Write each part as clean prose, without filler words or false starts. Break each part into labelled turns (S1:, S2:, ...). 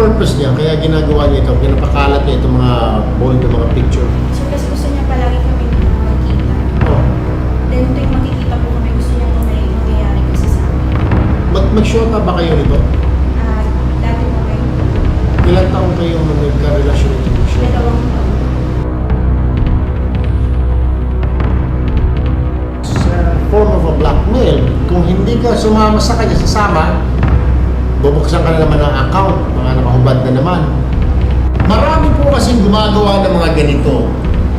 S1: purpose niya? Kaya ginagawa niya ito, pinapakalat niya itong mga bold na mga picture.
S2: So kasi gusto niya palagi kami magkita.
S1: Oh.
S2: Then tuwing makikita po kami, gusto niya po may mangyayari kasi sa amin.
S1: Mag-shota ba kayo nito?
S2: Dati po kayo.
S1: Ilang taon kayo nagka-relasyon nito?
S2: Dalawang taon.
S1: Sa form of a blackmail, kung hindi ka sumama sa kanya, sasama, bubuksan ka na naman ng account, mga nakahubad na naman. Marami po kasing gumagawa ng mga ganito.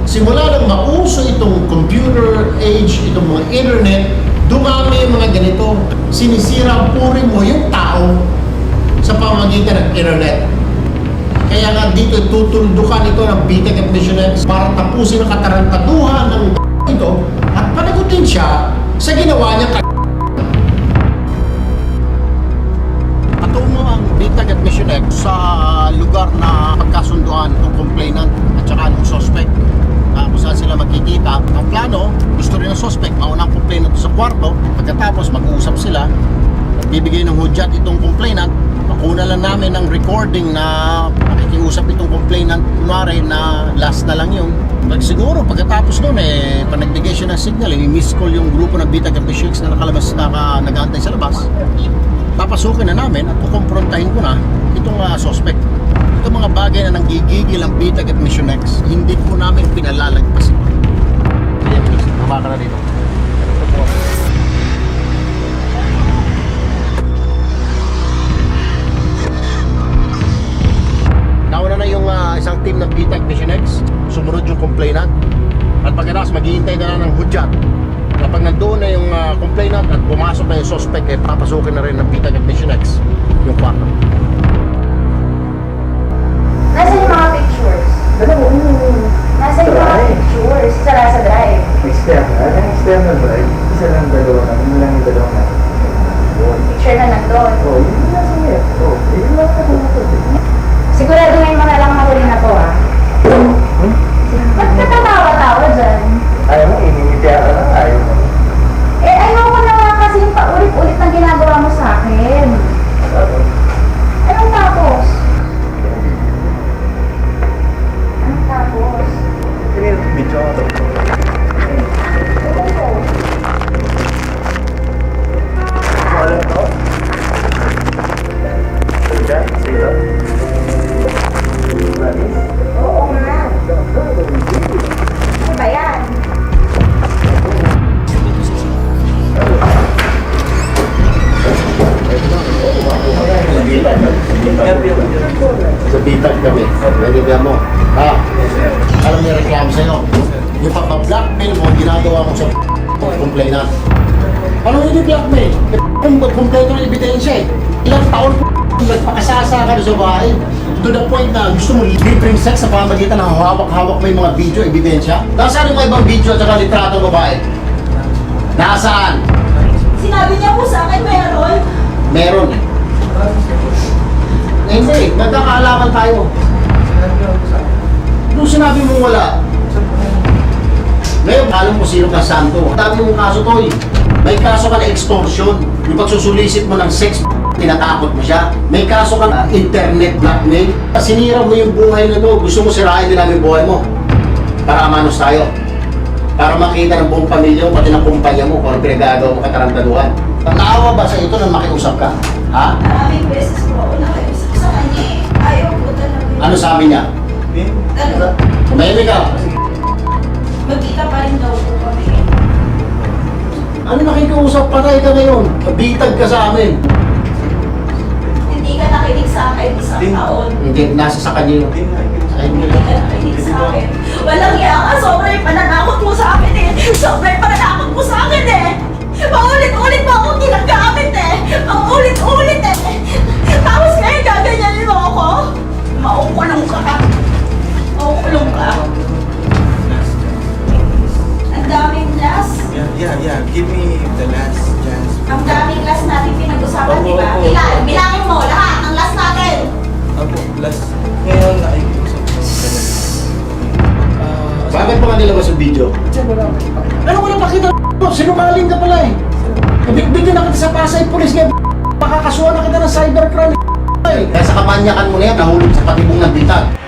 S1: Simula nang mauso itong computer age, itong mga internet, dumami yung mga ganito. Sinisira ang puri mo yung tao sa pamamagitan ng internet. Kaya nga dito tutuldukan ito ng Bitag at Missionaries para tapusin ang katarantaduhan ng ito at panagutin siya sa ginawa niya. Patungo ang Bitag at Missionaries sa lugar na pagkasunduan ng complainant at saka ng suspect. Kung saan sila magkikita. Ang plano, gusto rin ng suspect, maunang complainant sa kwarto, pagkatapos mag-uusap sila, bibigay ng hudyat itong complainant, makuna lang namin ng recording na nakikiusap itong complainant, kunwari na last na lang yun. Siguro pagkatapos nun pag nagbigay siya ng signal, i-miss call yung grupo ng Bitag at Missionaries na nakalabas, nag-aantay sa labas, papasukin na namin at kukomprontahin ko na itong suspect. Itong mga bagay na nanggigigil ang Bitag at Missionaries, hindi po namin pinalalagpasin. Ayan, please, baba ka na dito. Nauna na yung isang team ng Bitag Missionaries, sumunod yung complainant, at pagkatapos maghihintay na ng hudyat. Kapag nandoon na yung complainant at pumasok na yung suspect, papasukin na rin ng Bitag at Missionaries yung kwarto.
S3: Nasaan yung mga pictures? Nasaan yung mga pictures? Sa Rasa Drive.
S4: External drive. Isa lang dalawa na. Yun lang yung dalawa na.
S3: Picture na nandun.
S4: Oh, yun yung nasa net. Oh, yun lang na pumunta.
S3: Siguraduhin mo na lang mahuli na po ah. Ba't ka tatawa-tawa dyan?
S4: Ayaw mo, inimitiya ka lang. Ayaw mo.
S3: Ayaw ko na nga kasi yung paulit-ulit na ginagawa mo sa akin. Anong tapos? Anong tapos?
S4: Video ako. Alam to? Sige, sige.
S3: Oo nga. Ano ba yan?
S1: Sa Bitag kami. Nagigyan mo. Alam niya reklamo sa'yo. Yung pagpa-blackmail mo, ginagawa mo sa complainant. Ano hindi blackmail? Kung complainant ng ebidensya ilang taon nagpakasasa ka sa bahay to the point na gusto mo libreng sex sa pamagitan ng hawak-hawak may mga video, ebidensya. Nasaan yung mga ibang video at saka litrato ng babae? Nasaan?
S2: Sinabi niya po sa akin meron.
S1: Meron. Hindi, magkakaalaman tayo. Nung sinabi mo wala, ngayon alam mo sino ka santo. Dami mong kaso to eh. May kaso ka na extortion. Yung pagsusulisit mo ng sex, tinatakot mo siya. May kaso ka na internet blackmail. Sinira mo yung buhay na to. Gusto mo sirain din namin buhay mo. Para amanos tayo. Para makita ng buong pamilya mo, pati ng kumpanya mo, kung ano pinagagawa mo katarantaduhan. Naawa ba sa ito nang makiusap ka? Ha?
S2: Maraming beses po ako nakiusap sa kanya eh. Ayaw po talaga.
S1: Ano sabi niya?
S2: Talaga.
S1: Tumahimik ka.
S2: Magkita pa rin daw po kami.
S1: Ano nakikiusap? Patay ka ngayon. Bitag ka sa amin.
S2: Hindi ka nakinig sa akin isang taon.
S1: Hindi, nasa sa kanya yun. Sa kanya
S2: Hindi
S1: yun.
S2: ka nakinig sa akin. Walang iya ka. Sobrang pananakot mo sa akin eh. Sobrang pananakot mo sa akin eh. Paulit-ulit mo akong ginagamit eh. Paulit-ulit eh. Tapos ngayon gaganyanin mo ako. Maukulong ka. Maukulong ka. Ang daming last.
S4: Yeah. Give me the last chance.
S2: Ang daming last natin pinag-usapan,
S4: Opo,
S2: di ba?
S4: opo.
S2: Ilan? Bilangin mo lahat ng last natin.
S4: Ako, last. Ngayon, nakikiusap ko.
S1: Bakit pa nga nilabas yung video? Ano walang pakita? Sinungaling ka pala eh. Bigyan na kita sa Pasay Police ngayon. Makakasuhan na kita ng cybercrime. Kaya sa kamanyakan mo na yan, nahulog sa patibong ng bitag.